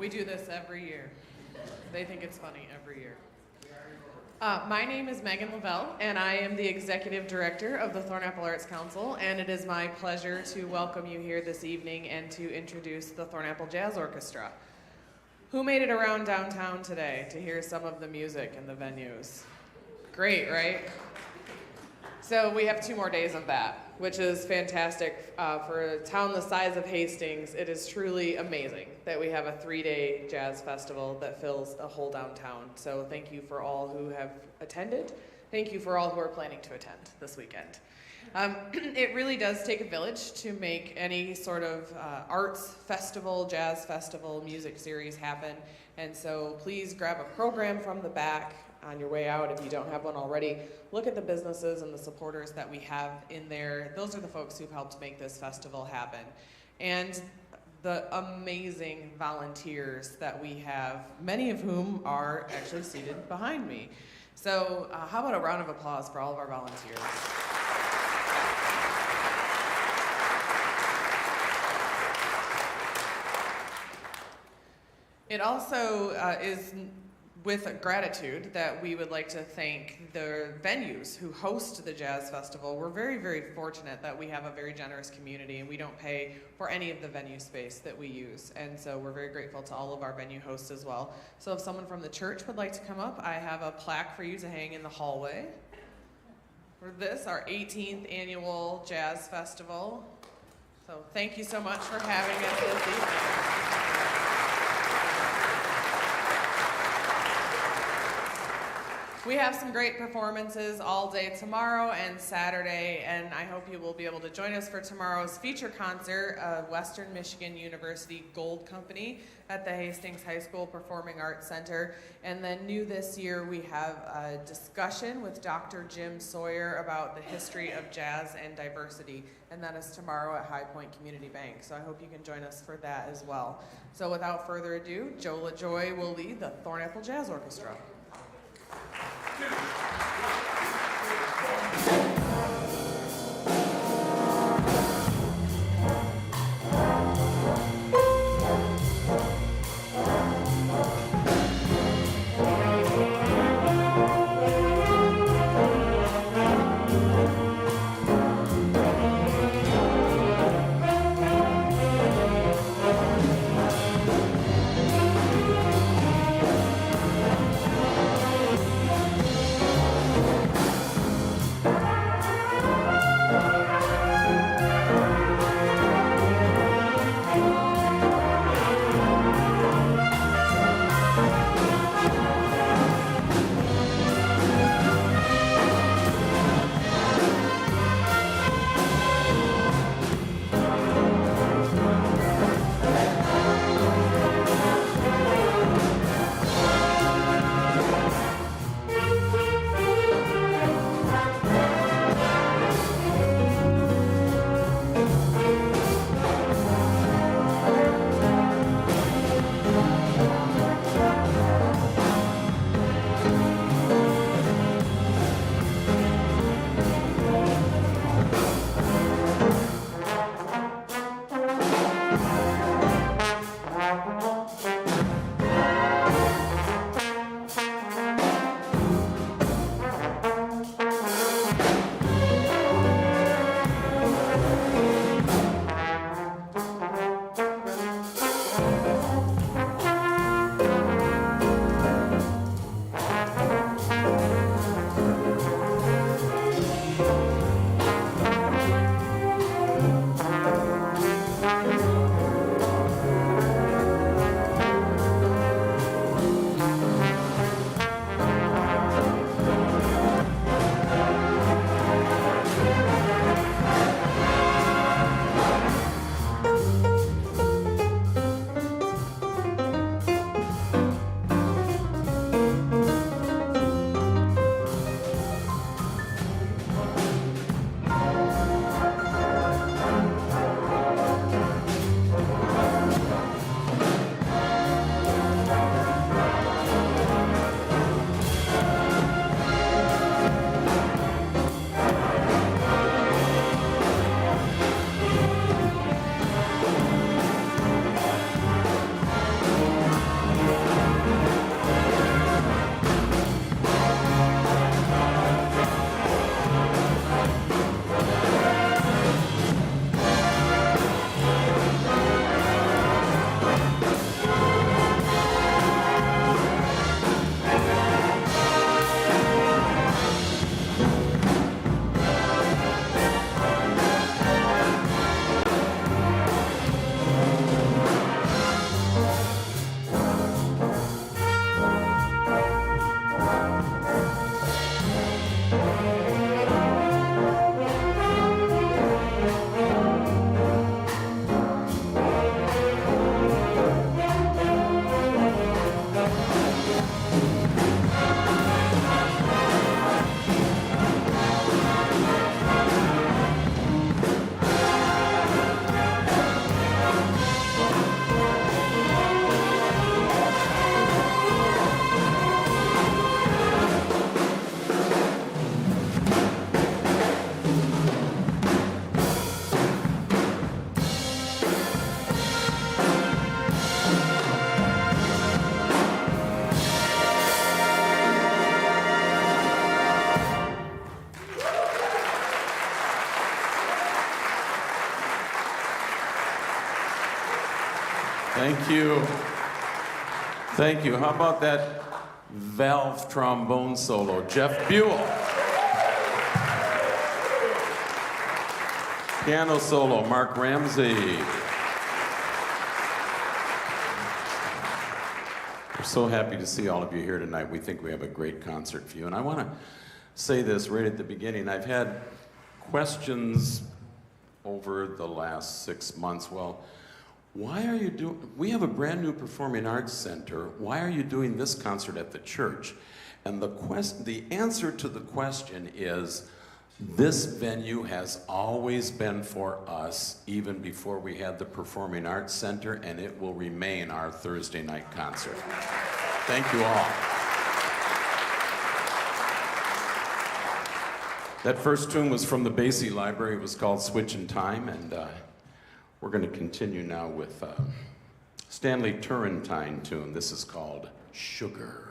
We do this every year. They think it's funny every year. My name is Megan Lavelle, and I am the Executive Director of the Thornapple Arts Council, and it is my pleasure to welcome you here this evening and to introduce the Thornapple Jazz Orchestra. Who made it around downtown today to hear some of the music in the venues? Great, right? So we have 2 more days of that, which is fantastic. For a town the size of Hastings, it is truly amazing that we have a 3-day jazz festival that fills a whole downtown. So thank you for all who have attended. Thank you for all who are planning to attend this weekend. It really does take a village to make any sort of arts festival, jazz festival, music series happen. And so please grab a program from the back on your way out if you don't have one already. Look at the businesses and the supporters that we have in there. Those are the folks who've helped make this festival happen. And the amazing volunteers that we have, many of whom are actually seated behind me. So how about a round of applause for all of our volunteers? It also is with gratitude that we would like to thank the venues who host the Jazz Festival. We're very, very fortunate that we have a very generous community and we don't pay for any of the venue space that we use. And so we're very grateful to all of our venue hosts as well. So if someone from the church would like to come up, I have a plaque for you to hang in the hallway. For this, our 18th annual Jazz Festival. So thank you so much for having us this evening. We have some great performances all day tomorrow and Saturday, and I hope you will be able to join us for tomorrow's feature concert of Western Michigan University Gold Company at the Hastings High School Performing Arts Center. And then new this year, we have a discussion with Dr. Jim Sawyer about the history of jazz and diversity, and that is tomorrow at High Point Community Bank. So I hope you can join us for that as well. So without further ado, Joe LaJoy will lead the Thornapple Jazz Orchestra. Thank you. Thank you. How about that valve trombone solo? Jeff Buell. Piano solo, Mark Ramsey. We're so happy to see all of you here tonight. We think we have a great concert for you. And I want to say this right at the beginning. I've had questions over the last 6 months. Well, why are you doing, we have a brand new performing arts center. Why are you doing this concert at the church? And the answer to the question is, this venue has always been for us, even before we had the Performing Arts Center, and it will remain our Thursday night concert. Thank you all. That first tune was from the Basie Library. It was called Switch in Time, and we're going to continue now with Stanley Turrentine tune. This is called Sugar.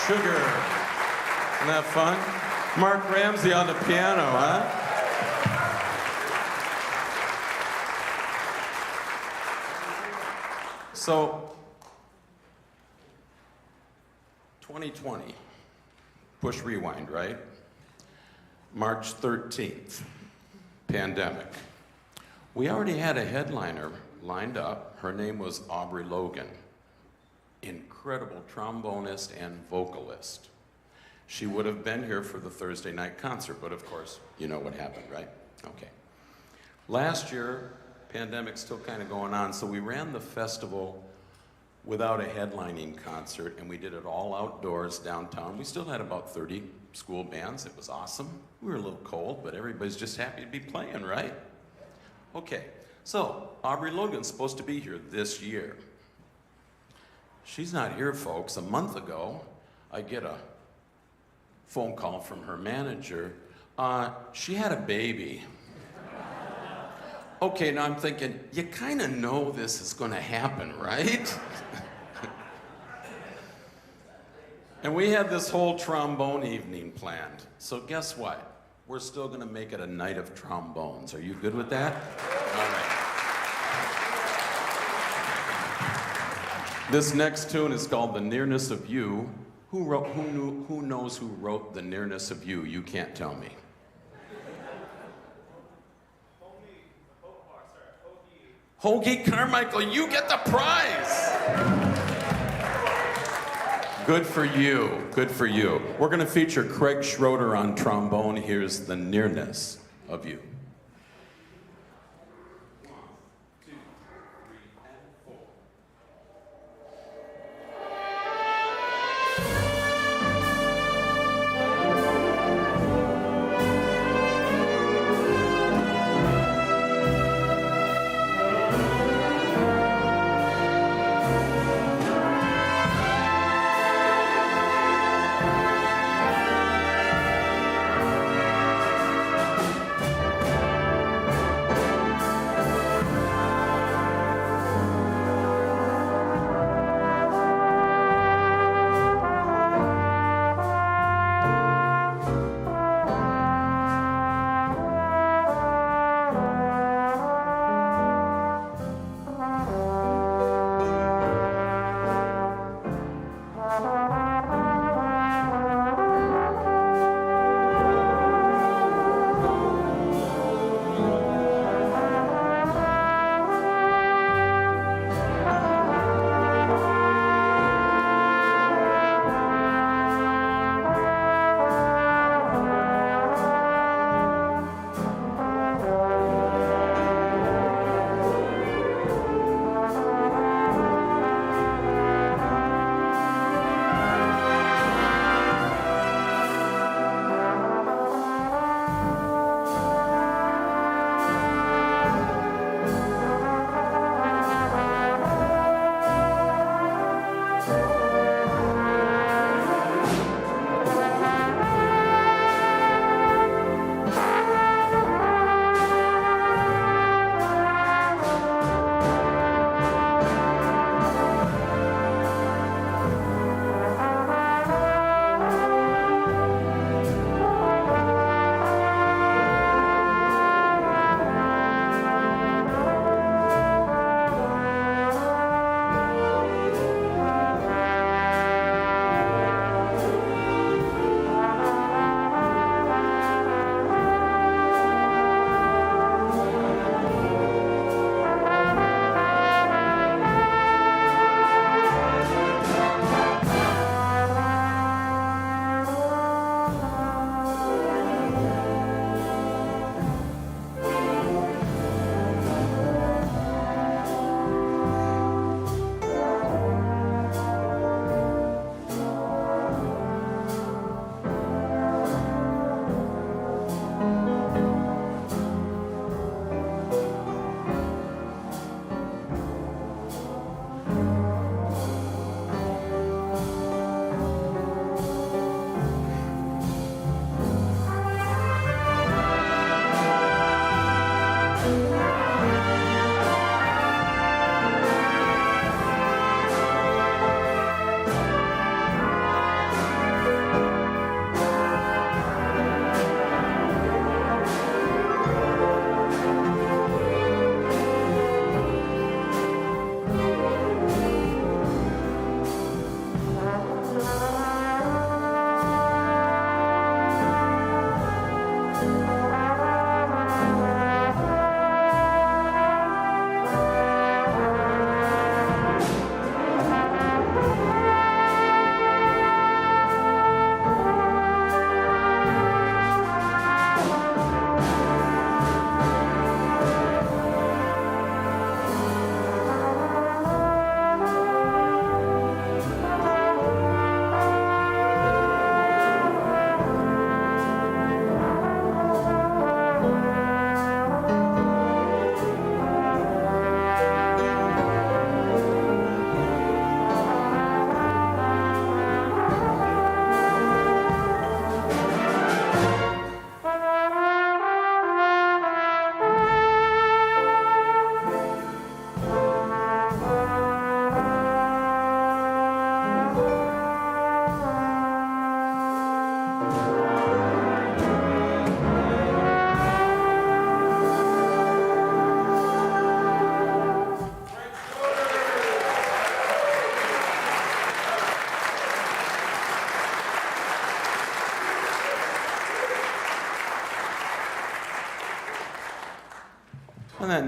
Sugar. Isn't that fun? Mark Ramsey on the piano, huh? So, 2020, push rewind, right? March 13th, pandemic. We already had a headliner lined up. Her name was Aubrey Logan, incredible trombonist and vocalist. She would have been here for the Thursday night concert, but of course, you know what happened, right? Okay. Last year, pandemic's still kind of going on, so we ran the festival without a headlining concert, and we did it all outdoors downtown. We still had about 30 school bands. It was awesome. We were a little cold, but everybody's just happy to be playing, right? Okay, so Aubrey Logan's supposed to be here this year. She's not here, folks. A month ago, I get a phone call from her manager. She had a baby. Okay, now I'm thinking, you kind of know this is going to happen, right? And we had this whole trombone evening planned. So guess what? We're still going to make it a night of trombones. Are you good with that? All right. This next tune is called The Nearness of You. Who knows who wrote The Nearness of You? You can't tell me. Hoagie Carmichael, you get the prize. Good for you, good for you. We're going to feature Craig Schroeder on trombone. Here's The Nearness of You.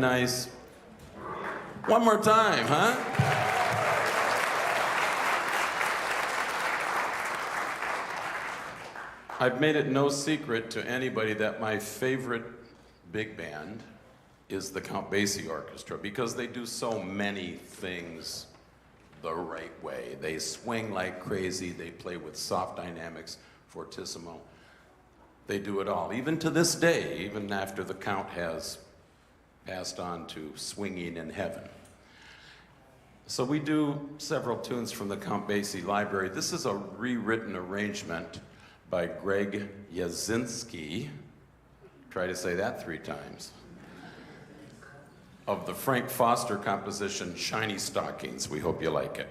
nice? One more time, huh? I've made it no secret to anybody that my favorite big band is the Count Basie Orchestra because they do so many things the right way. They swing like crazy, they play with soft dynamics, fortissimo. They do it all, even to this day, even after the Count has passed on to swinging in heaven. So we do several tunes from the Count Basie library. This is a rewritten arrangement by Greg Yazinski. Try to say that 3 times. Of the Frank Foster composition, Shiny Stockings. We hope you like it.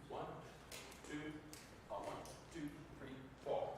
One, two, three, four.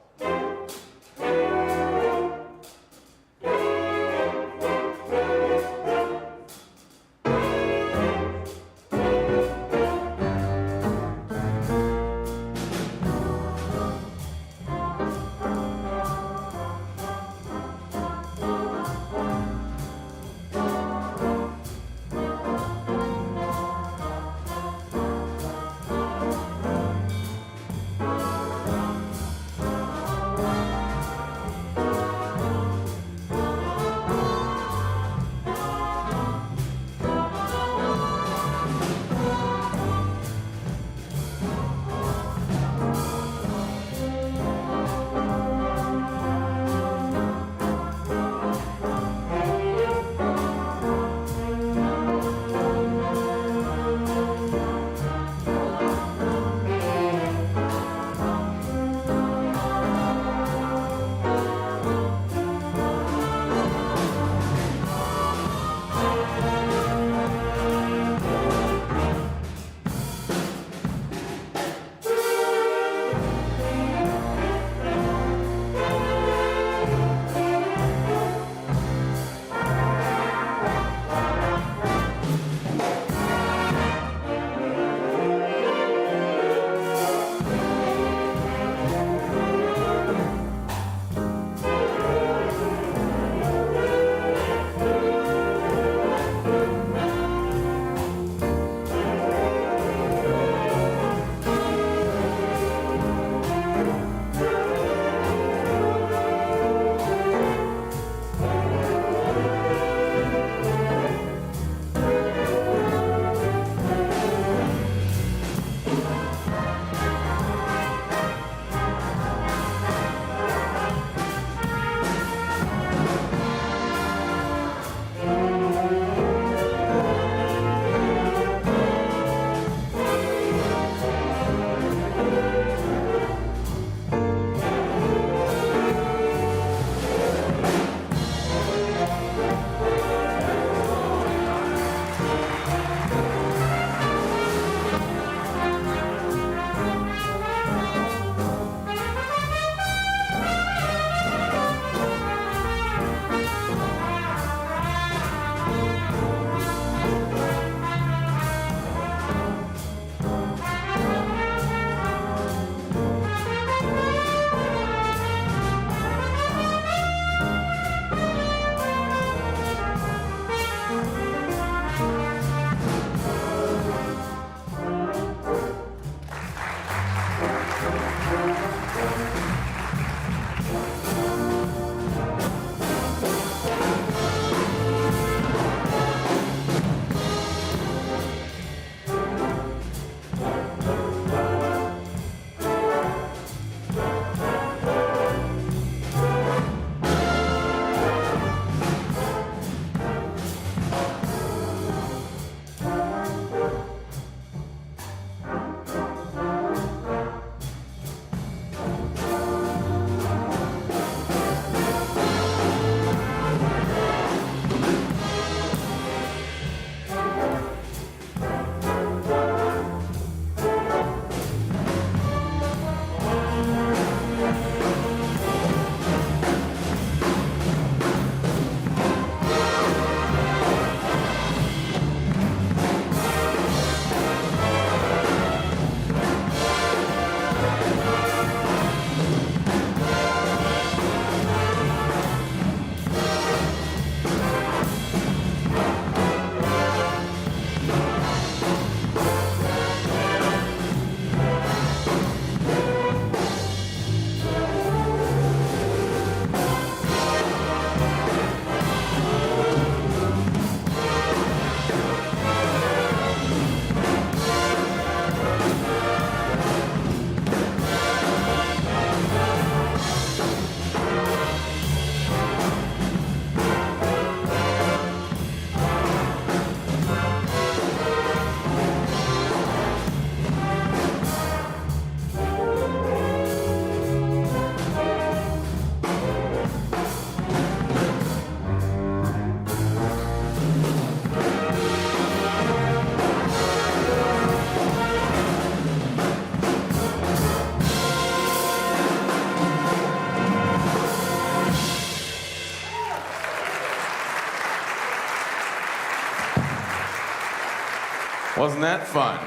Wasn't that fun?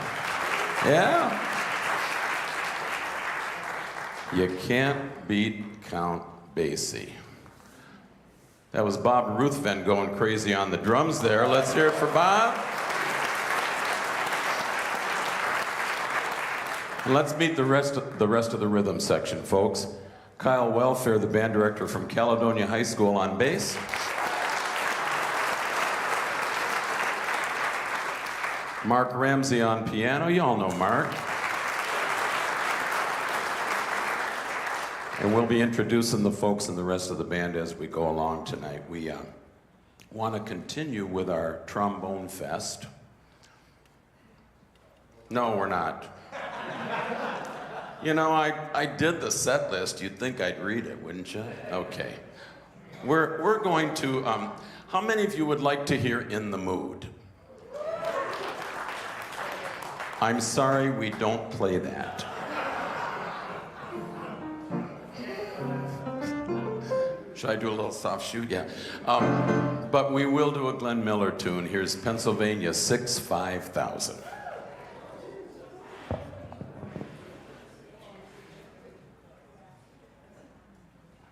Yeah. You can't beat Count Basie. That was Bob Ruthven going crazy on the drums there. Let's hear it for Bob. And let's meet the rest of the rhythm section, folks. Kyle Welfare, the band director from Caledonia High School, on bass. Mark Ramsey on piano. You all know Mark. And we'll be introducing the folks and the rest of the band as we go along tonight. We want to continue with our trombone fest. No, we're not. You know, I did the set list. You'd think I'd read it, wouldn't you? Okay. We're going to, how many of you would like to hear In the Mood? I'm sorry we don't play that. Should I do a little soft shoot? Yeah. But we will do a Glenn Miller tune. Here's Pennsylvania 6-5000.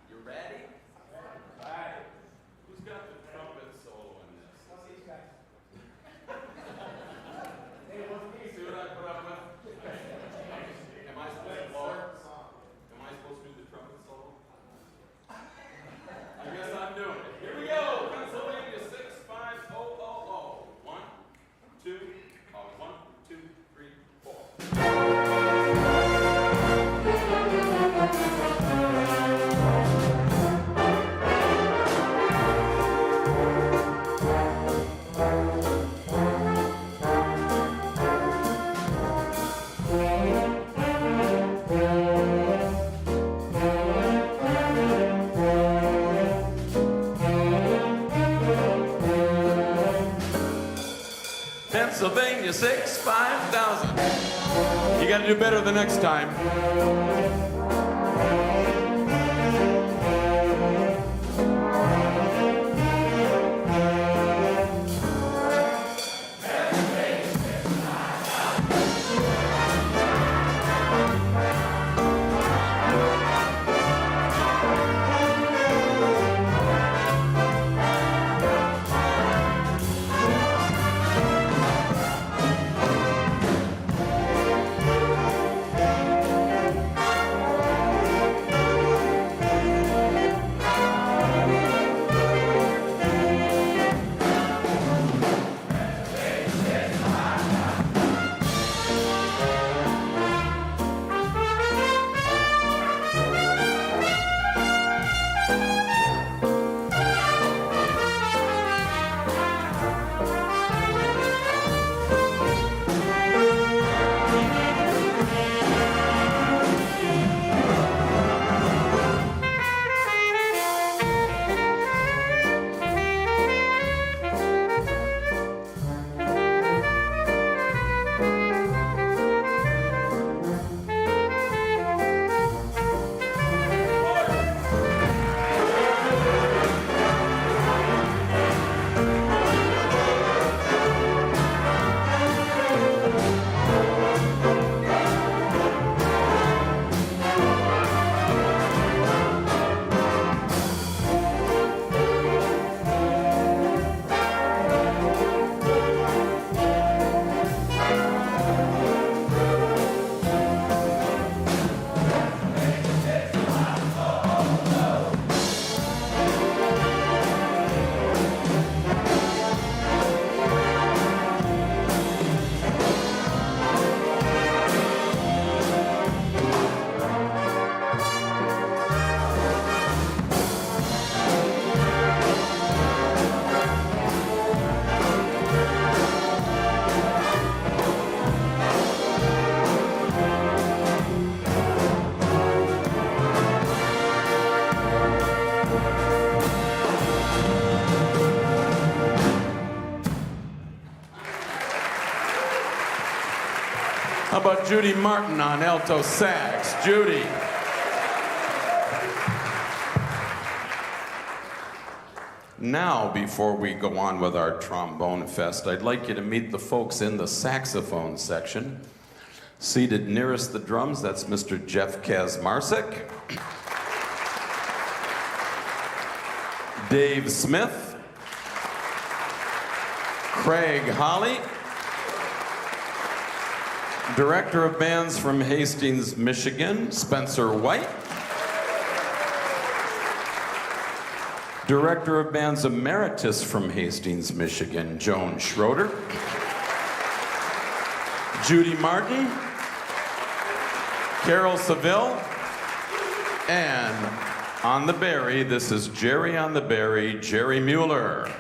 You ready? All right. Who's got the trumpet solo in this? These guys. Hey, see what I put up with? Am I supposed to blow it? Am I supposed to do the trumpet solo? I guess I'm doing it. Here we go. Pennsylvania 6-5-0-0-0. 1, 2, 1, 2, 3, 4. Pennsylvania 6-5000. You got to do better the next time. How about Judy Martin on alto sax? Judy. Now, before we go on with our trombone fest, I'd like you to meet the folks in the saxophone section. Seated nearest the drums, that's Mr. Jeff Kazmarsek, Dave Smith, Craig Holly, Director of Bands from Hastings, Michigan, Spencer White, Director of Bands Emeritus from Hastings, Michigan, Joan Schroeder, Judy Martin, Carol Seville, and on the Barry, this is Jerry on the Barry, Jerry Mueller.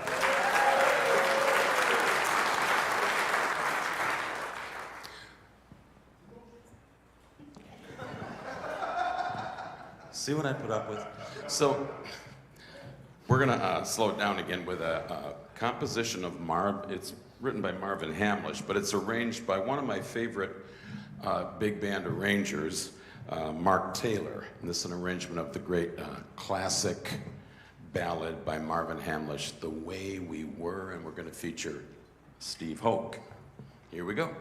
See what I put up with? So, we're gonna slow it down again with a composition of it's written by Marvin Hamlish, but it's arranged by one of my favorite big band arrangers, Mark Taylor. And this is an arrangement of the great classic ballad by Marvin Hamlish, The Way We Were, and we're gonna feature Steve Hoke. Here we go.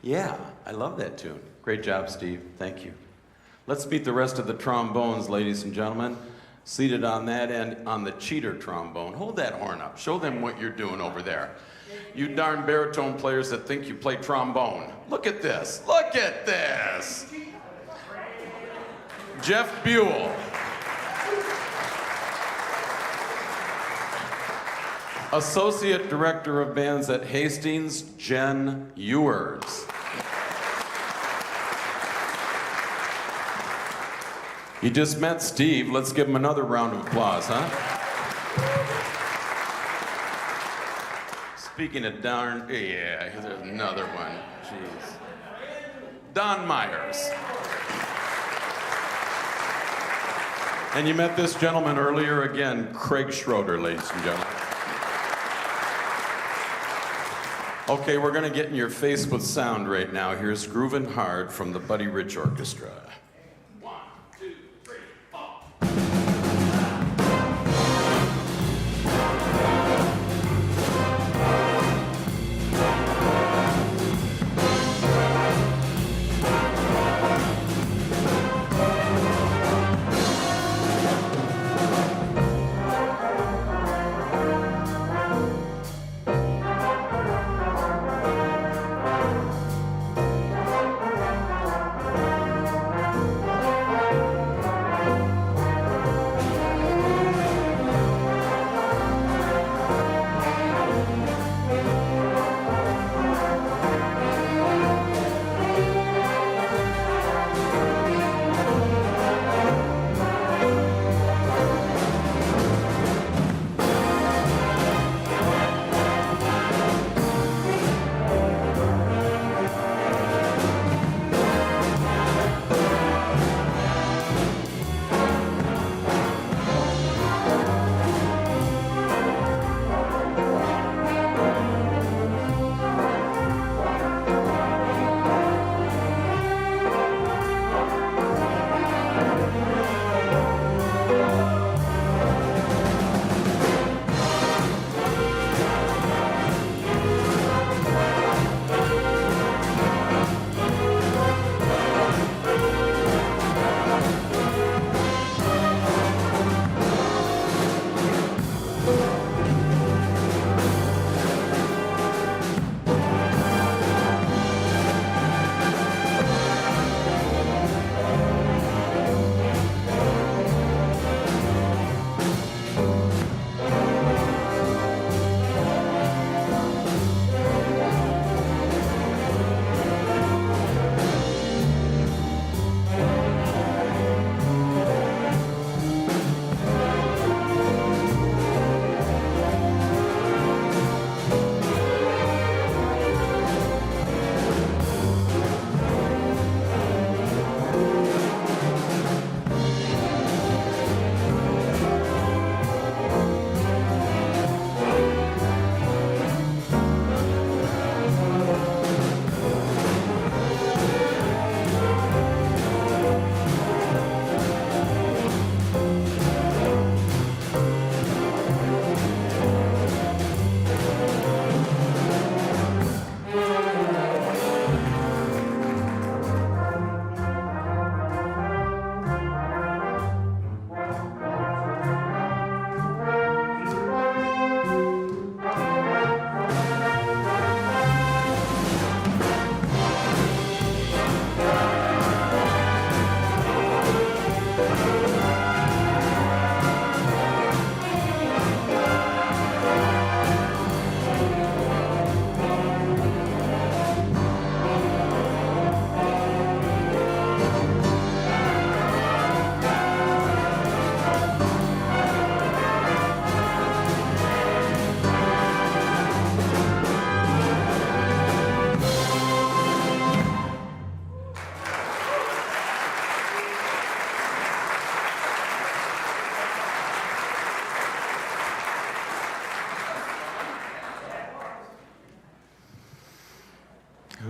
Yeah, I love that tune. Great job, Steve. Thank you. Let's meet the rest of the trombones, ladies and gentlemen. Seated on that end, on the cheater trombone. Hold that horn up. Show them what you're doing over there. You darn baritone players that think you play trombone. Look at this. Look at this. Jeff Buell. Associate Director of Bands at Hastings, Jen Ewers. You just met Steve. Let's give him another round of applause, huh? Speaking of darn, yeah, there's another one. Jeez. Don Myers. And you met this gentleman earlier again, Craig Schroeder, ladies and gentlemen. Okay, we're gonna get in your face with sound right now. Here's Groovin' Hard from the Buddy Rich Orchestra.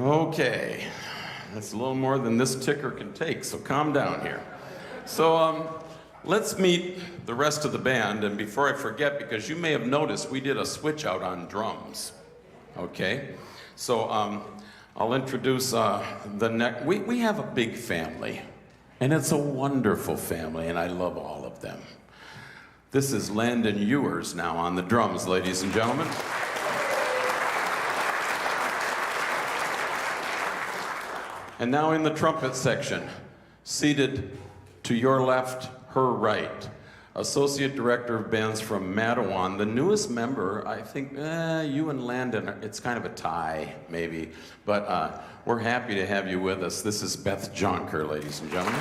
Okay, that's a little more than this ticker can take, so calm down here. So let's meet the rest of the band, and before I forget, because you may have noticed we did a switch out on drums, okay? So I'll introduce the next. We have a big family, and it's a wonderful family, and I love all of them. This is Landon Ewers now on the drums, ladies and gentlemen. And now in the trumpet section, seated to your left, her right, Associate Director of Bands from Mattawan, the newest member. I think you and Landon, it's kind of a tie, maybe, but we're happy to have you with us. This is Beth Jonker, ladies and gentlemen.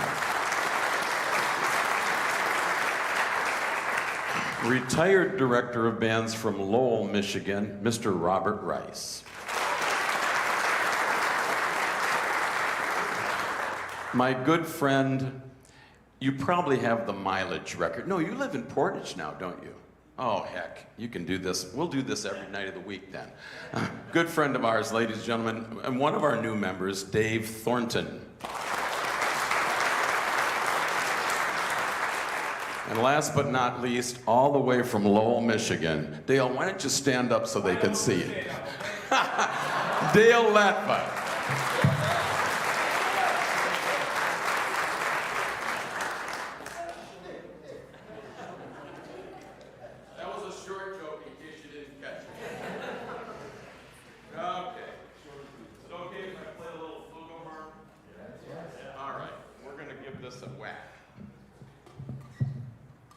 Retired Director of Bands from Lowell, Michigan, Mr. Robert Rice. My good friend, you probably have the mileage record. No, you live in Portage now, don't you? Oh, heck, you can do this. We'll do this every night of the week then. Good friend of ours, ladies and gentlemen, and one of our new members, Dave Thornton. And last but not least, all the way from Lowell, Michigan, Dale, why don't you stand up so they can see you? Dale Latva.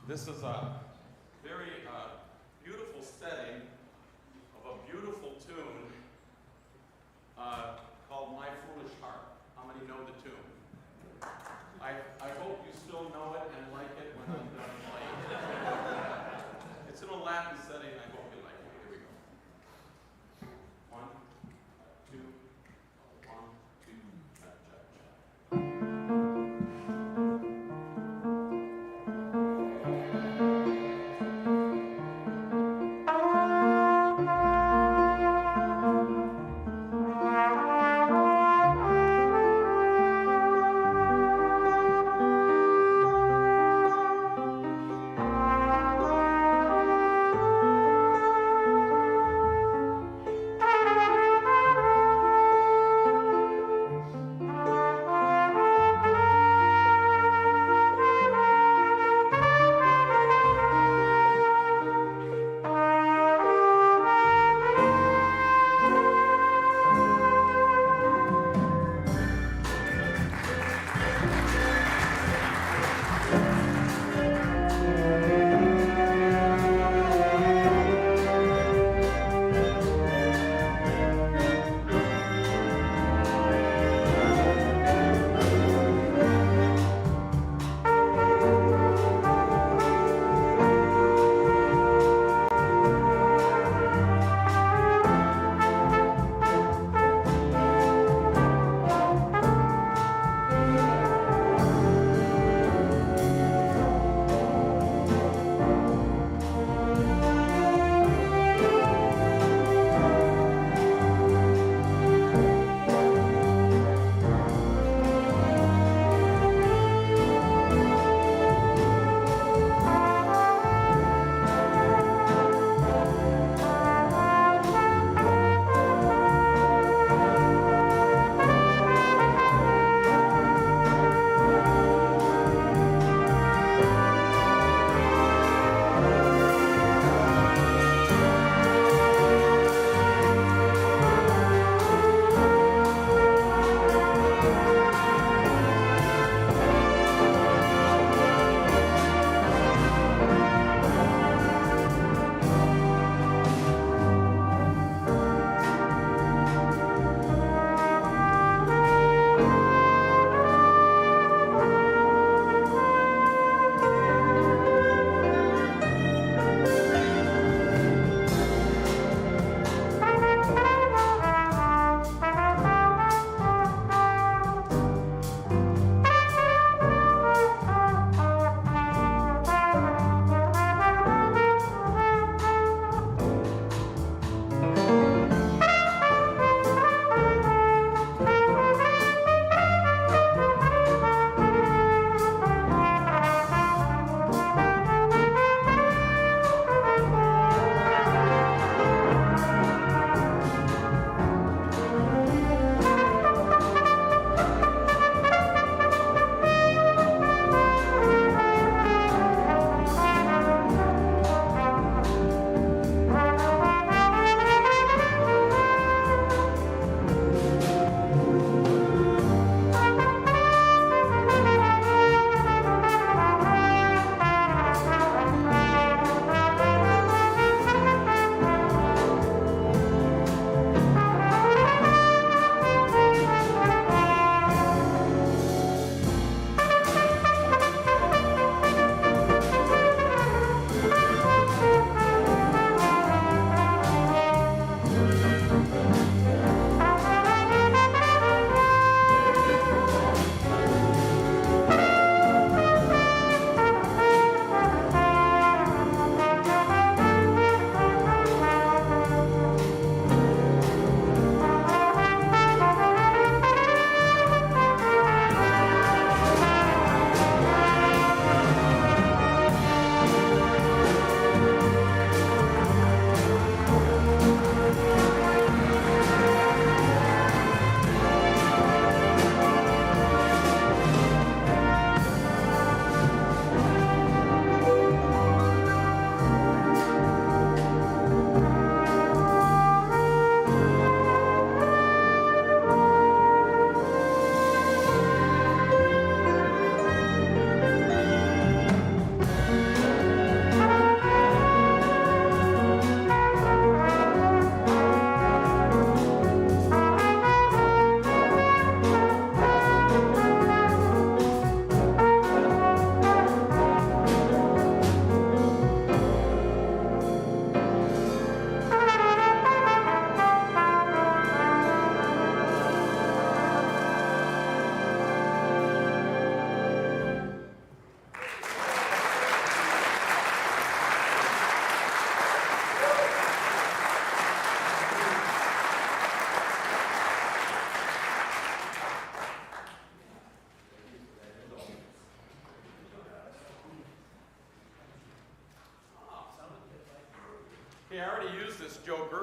This is a very beautiful setting of a beautiful tune called My Foolish Heart. How many know the tune? I hope you still know it and like it when I'm done playing. It's in a Latin setting. I hope you like it. Here we go. 1, 2, 1, 2, cha-cha-cha.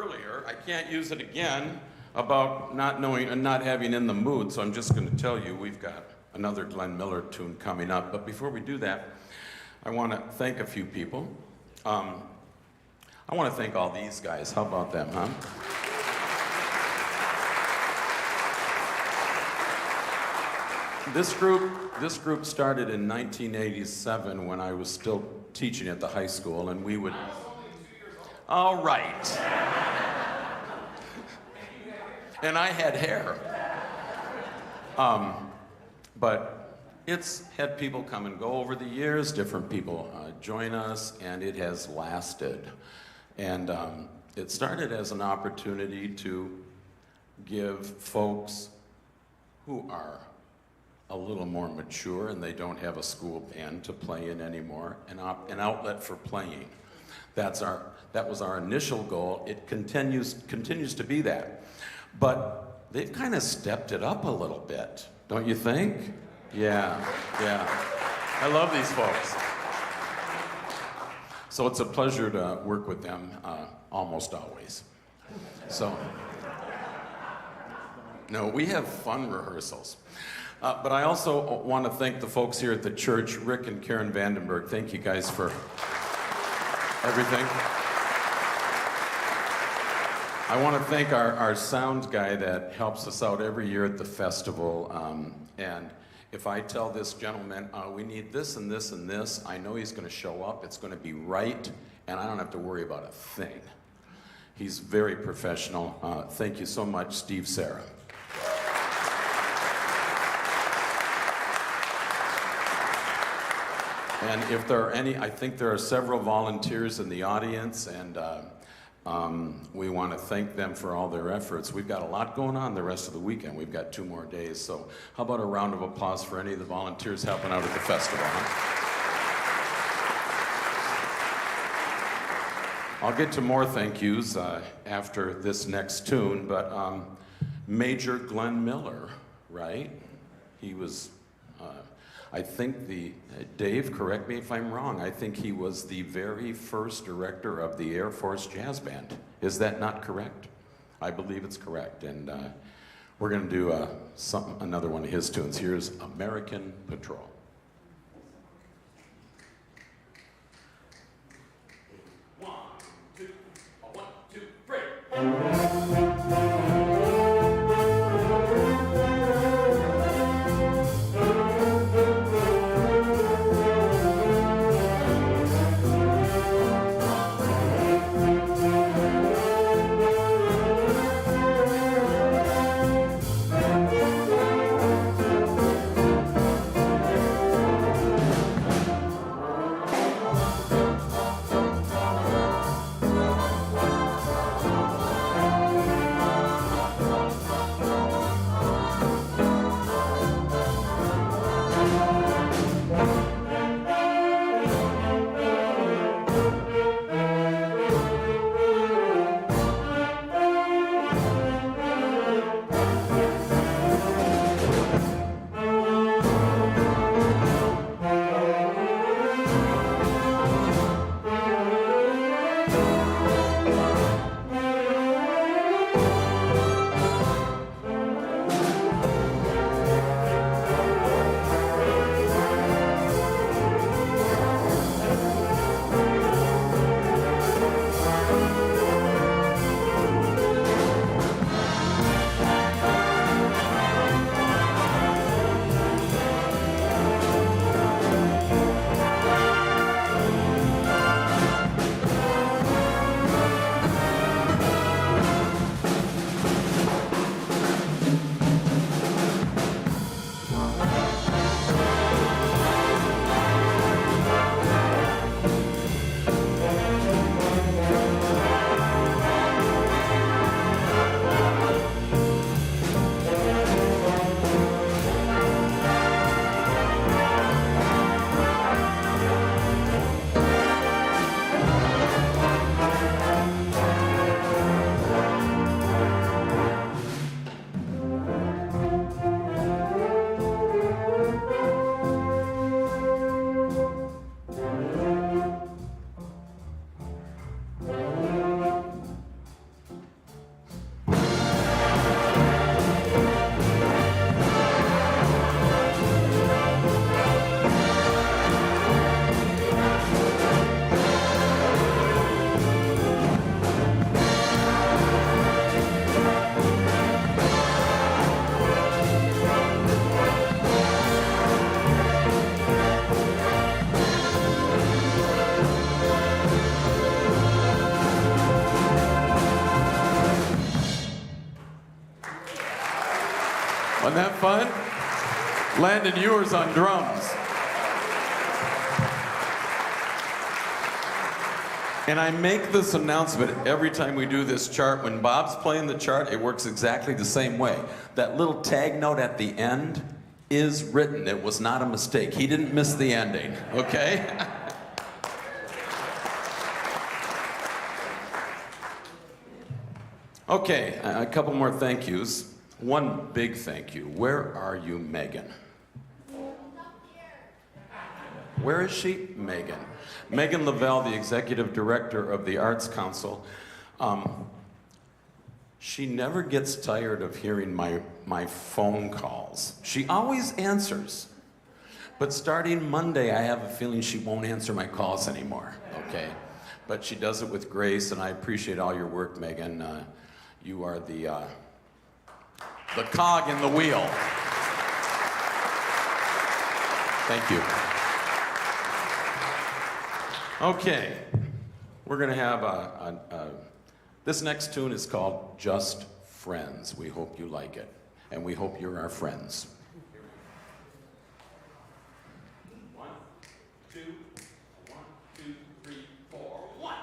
earlier, I can't use it again about not knowing and not having in the mood, so I'm just going to tell you we've got another Glenn Miller tune coming up. But before we do that, I want to thank a few people. I want to thank all these guys. How about them, huh? This group started in 1987 when I was still teaching at the high school, and we would... All right. And I had hair. But it's had people come and go over the years, different people join us, and it has lasted. And it started as an opportunity to give folks who are a little more mature and they don't have a school band to play in anymore, an outlet for playing. That was our initial goal. It continues to be that. But they've kind of stepped it up a little bit, don't you think? Yeah. I love these folks. So it's a pleasure to work with them almost always. So, no, we have fun rehearsals. But I also want to thank the folks here at the church, Rick and Karen Vandenberg. Thank you guys for everything. I want to thank our sound guy that helps us out every year at the festival. And if I tell this gentleman, we need this and this and this, I know he's going to show up. It's going to be right, and I don't have to worry about a thing. He's very professional. Thank you so much, Steve Sarah. And if there are any, I think there are several volunteers in the audience, and we want to thank them for all their efforts. We've got a lot going on the rest of the weekend. We've got 2 more days. So how about a round of applause for any of the volunteers helping out at the festival? Huh? I'll get to more thank yous after this next tune, but Major Glenn Miller, right? He was... I think Dave, correct me if I'm wrong, I think he was the very first director of the Air Force Jazz Band. Is that not correct? I believe it's correct. And we're going to do another one of his tunes. Here's American Patrol. 1, 2, 1, 2, 3. Wasn't that fun? Landon Ewers on drums. And I make this announcement every time we do this chart. When Bob's playing the chart, it works exactly the same way. That little tag note at the end is written. It was not a mistake. He didn't miss the ending, okay? Okay, a couple more thank yous. One big thank you. Where are you, Megan? Where is she? Megan. Megan Lavelle, the executive director of the Arts Council. She never gets tired of hearing my phone calls. She always answers. But starting Monday, I have a feeling she won't answer my calls anymore, okay? But she does it with grace, and I appreciate all your work, Megan. You are the cog in the wheel. Thank you. Okay, we're going to have this next tune is called Just Friends. We hope you like it, and we hope you're our friends. 1, 2, 1, 2, 3, 4, 1.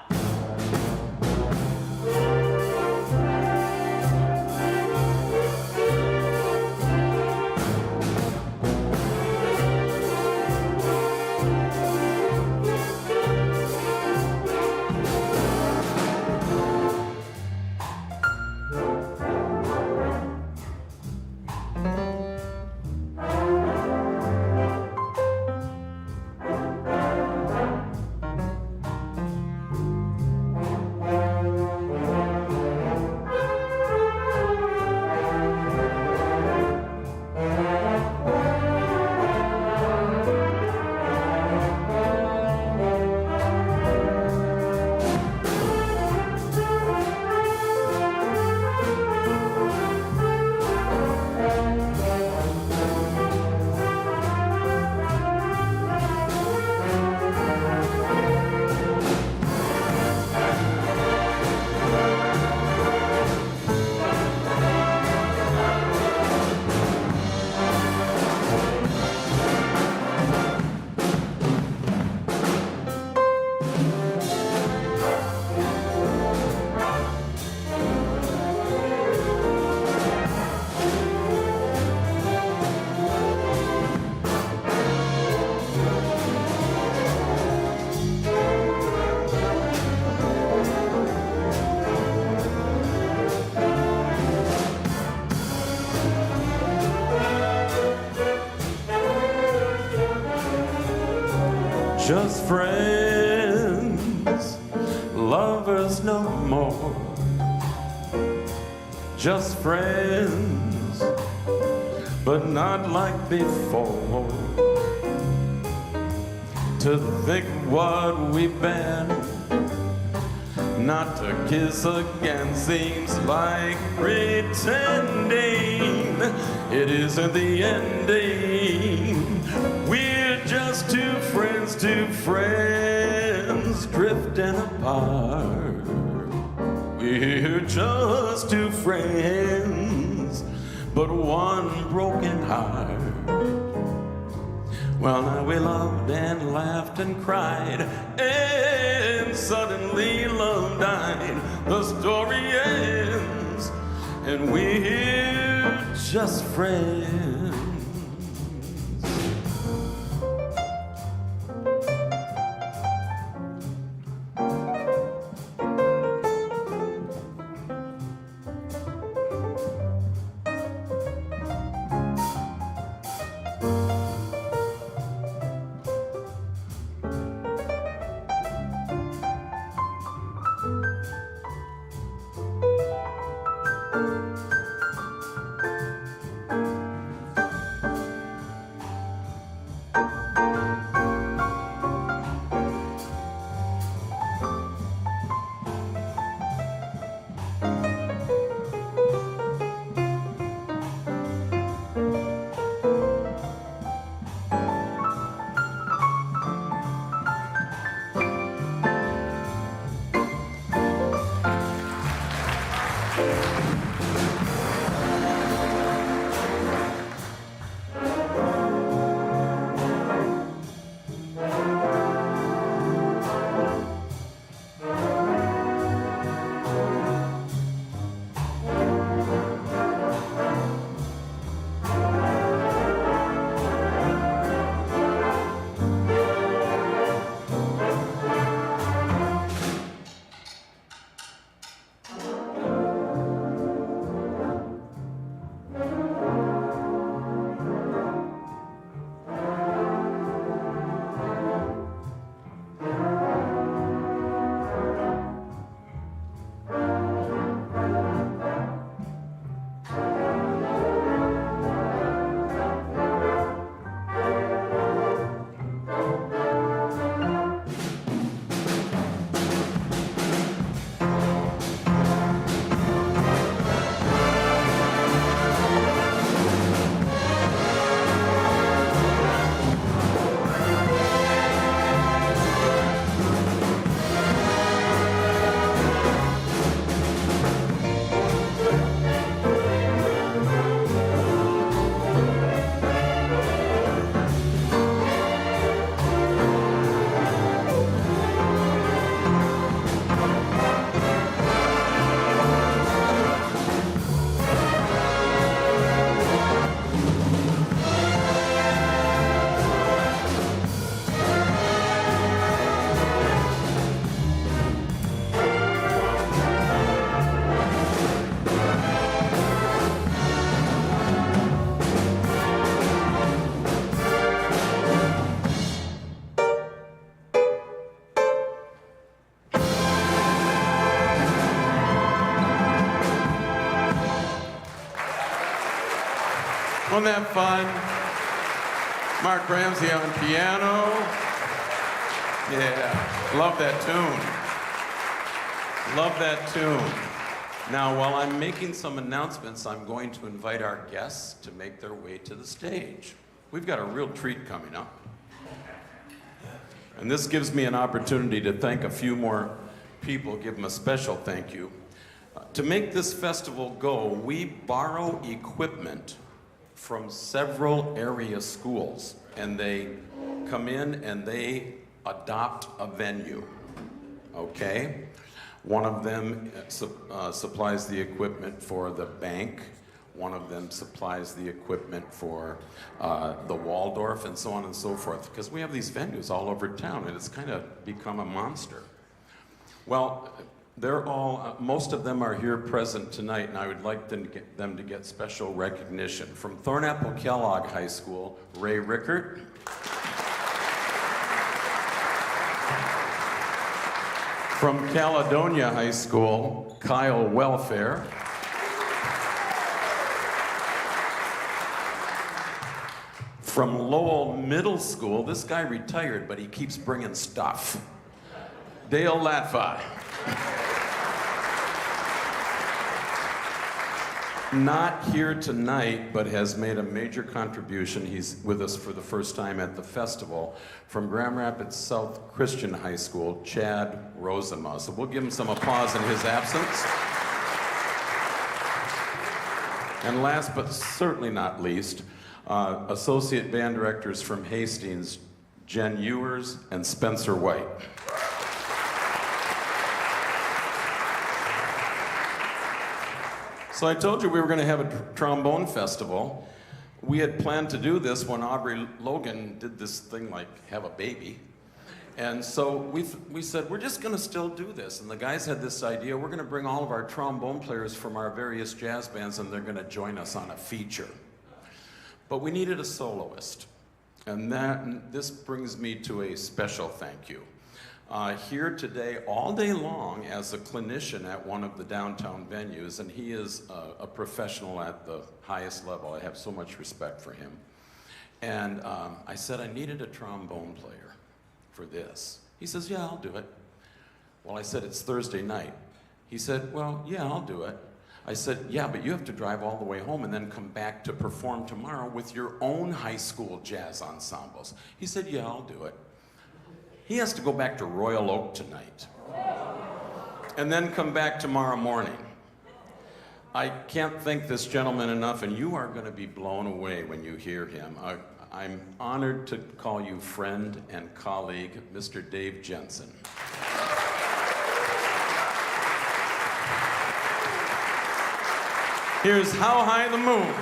Just friends, lovers no more. Just friends, but not like before. To think what we've been, not to kiss again seems like pretending. It isn't the ending. We're just two friends drifting apart. We're just two friends, but one broken heart. Well, now we loved and laughed and cried, and suddenly love died. The story ends, and we're just friends. Wasn't that fun? Mark Ramsey on piano. Yeah, love that tune. Love that tune. Now, while I'm making some announcements, I'm going to invite our guests to make their way to the stage. We've got a real treat coming up. And this gives me an opportunity to thank a few more people, give them a special thank you. To make this festival go, we borrow equipment from several area schools, and they come in and they adopt a venue, okay? One of them supplies the equipment for the bank. One of them supplies the equipment for the Waldorf and so on and so forth, because we have these venues all over town and it's kind of become a monster. Well, they're all, most of them are here present tonight, and I would like them to get special recognition. From Thornapple Kellogg High School, Ray Rickert. From Caledonia High School, Kyle Welfare. From Lowell Middle School, this guy retired, but he keeps bringing stuff. Dale Latva. Not here tonight, but has made a major contribution. He's with us for the first time at the festival. From Grand Rapids South Christian High School, Chad Rosema. So we'll give him some applause in his absence. And last but certainly not least, Associate Band Directors from Hastings, Jen Ewers and Spencer White. So I told you we were going to have a trombone festival. We had planned to do this when Aubrey Logan did this thing like have a baby. And so we said, we're just going to still do this. And the guys had this idea, we're going to bring all of our trombone players from our various jazz bands and they're going to join us on a feature. But we needed a soloist. And this brings me to a special thank you. Here today, all day long, as a clinician at one of the downtown venues, and he is a professional at the highest level. I have so much respect for him. And I said I needed a trombone player for this. He says, yeah, I'll do it. Well, I said, it's Thursday night. He said, well, yeah, I'll do it. I said, yeah, but you have to drive all the way home and then come back to perform tomorrow with your own high school jazz ensembles. He said, yeah, I'll do it. He has to go back to Royal Oak tonight and then come back tomorrow morning. I can't thank this gentleman enough, and you are going to be blown away when you hear him. I'm honored to call you friend and colleague, Mr. Dave Jensen. Here's How High the Moon.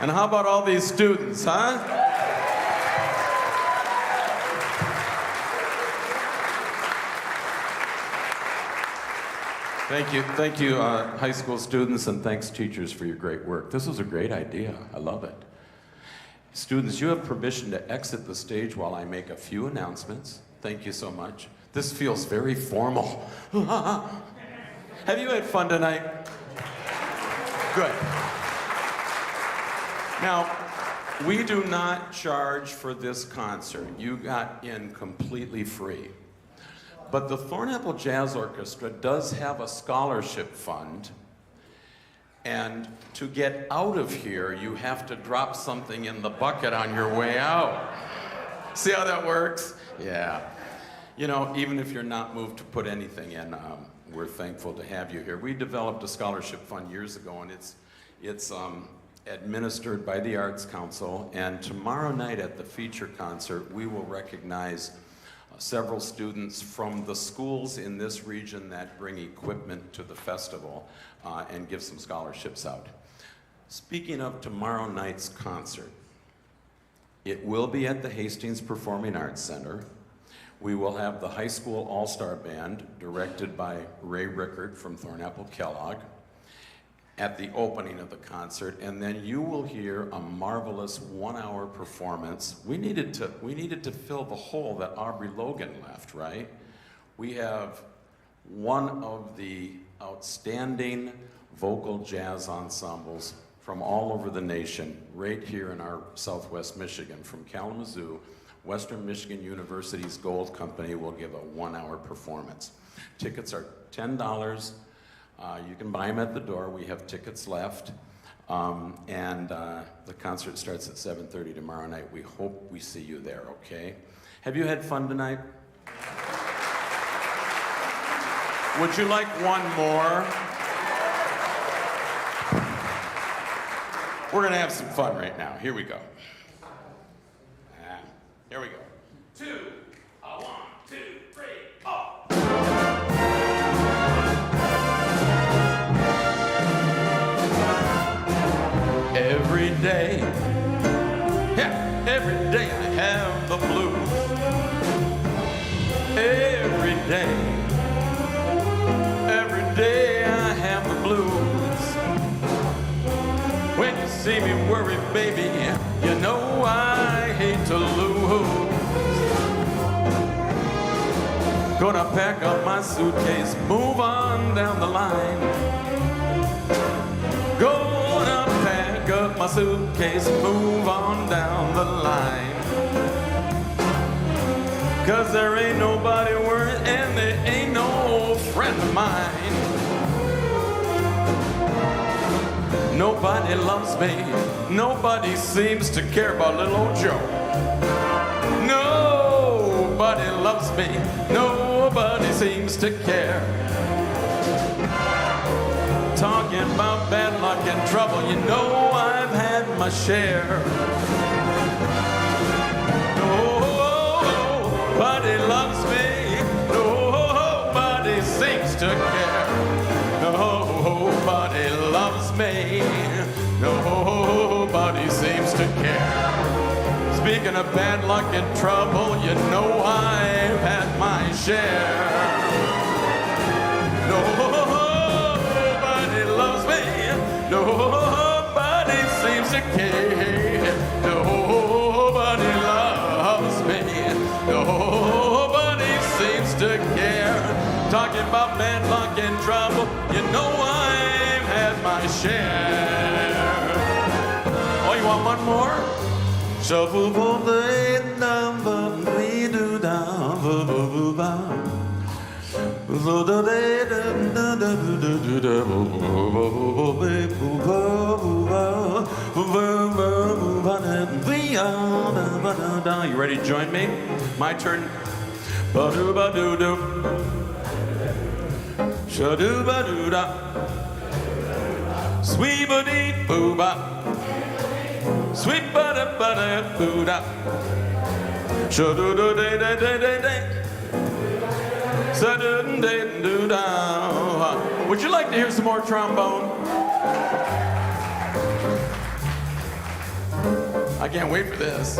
And how about all these students, huh? Thank you, high school students, and thanks, teachers, for your great work. This was a great idea. I love it. Students, you have permission to exit the stage while I make a few announcements. Thank you so much. This feels very formal. Have you had fun tonight? Good. Now, we do not charge for this concert. You got in completely free. But the Thornapple Jazz Orchestra does have a scholarship fund, and to get out of here, you have to drop something in the bucket on your way out. See how that works? Yeah. You know, even if you're not moved to put anything in, we're thankful to have you here. We developed a scholarship fund years ago, and it's administered by the Arts Council, and tomorrow night at the feature concert, we will recognize several students from the schools in this region that bring equipment to the festival and give some scholarships out. Speaking of tomorrow night's concert, it will be at the Hastings Performing Arts Center. We will have the high school all-star band directed by Ray Rickard from Thornapple Kellogg at the opening of the concert, and then you will hear a marvelous one-hour performance. We needed to fill the hole that Aubrey Logan left, right? We have one of the outstanding vocal jazz ensembles from all over the nation, right here in our Southwest Michigan. From Kalamazoo, Western Michigan University's Gold Company will give a one-hour performance. Tickets are $10. You can buy them at the door. We have tickets left. The concert starts at 7:30 tomorrow night. We hope we see you there, okay? Have you had fun tonight? Would you like one more? We're gonna have some fun right now. Here we go. Here we go. 1, 2, 3, oh! Every day, yeah, every day I have the blues. Every day I have the blues. When you see me worry, baby, you know I hate to lose. Gonna pack up my suitcase, move on down the line. Gonna pack up my suitcase, move on down the line. 'Cause there ain't nobody worth, and there ain't no friend of mine. Nobody loves me, nobody seems to care about little old Joe. Nobody loves me, nobody seems to care. Talking about bad luck and trouble, you know I've had my share. Nobody loves me, nobody seems to care. Nobody loves me, nobody seems to care. Speaking of bad luck and trouble, you know I've had my share. Nobody loves me, nobody seems to care. Nobody loves me, nobody seems to care. Talking about bad luck and trouble, you know I've had my share. Oh, you want one more? Shuffle for the number, we do down, You ready to join me? My turn. Ba-do-ba-do-do. Sha-do-ba-do-da. Sweet-ba-dee-boo-ba. Sweet-ba-da-ba-da-boo-da. Sha-do-do-day-day-day-day-day. Sa-do-day-do-da. Would you like to hear some more trombone? I can't wait for this.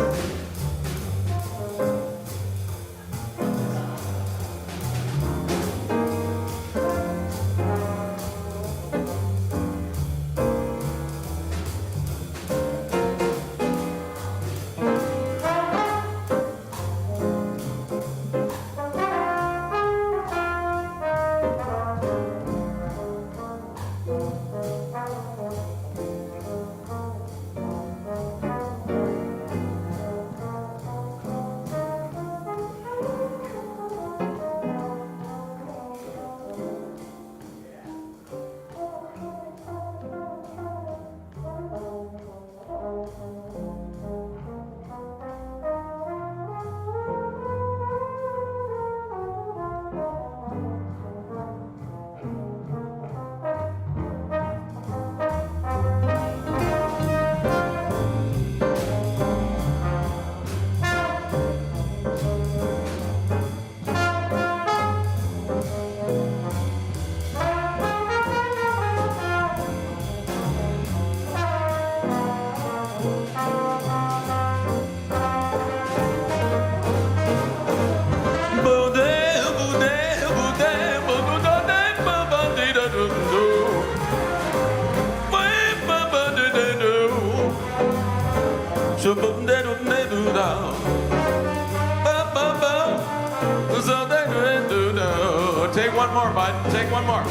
Take one more, bud. Take one more.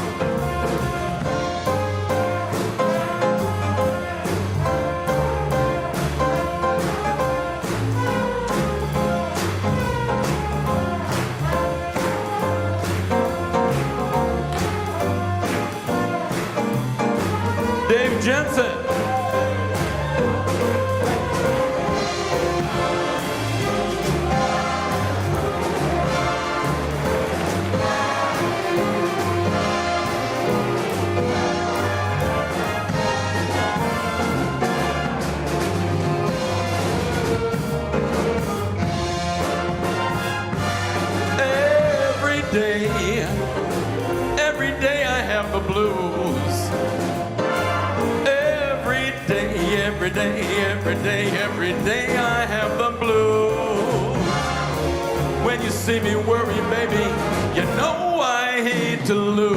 Dave Jensen. Every day I have the blues. Every day I have the blues. When you see me worry, baby, you know I hate to lose.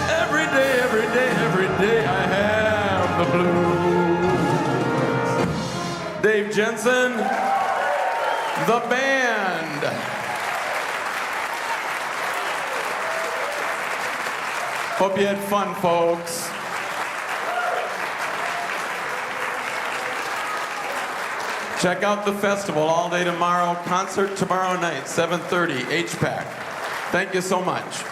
Every day I have the blues. Dave Jensen, the band. Hope you had fun, folks. Check out the festival all day tomorrow. Concert tomorrow night, 7:30, HPAC. Thank you so much.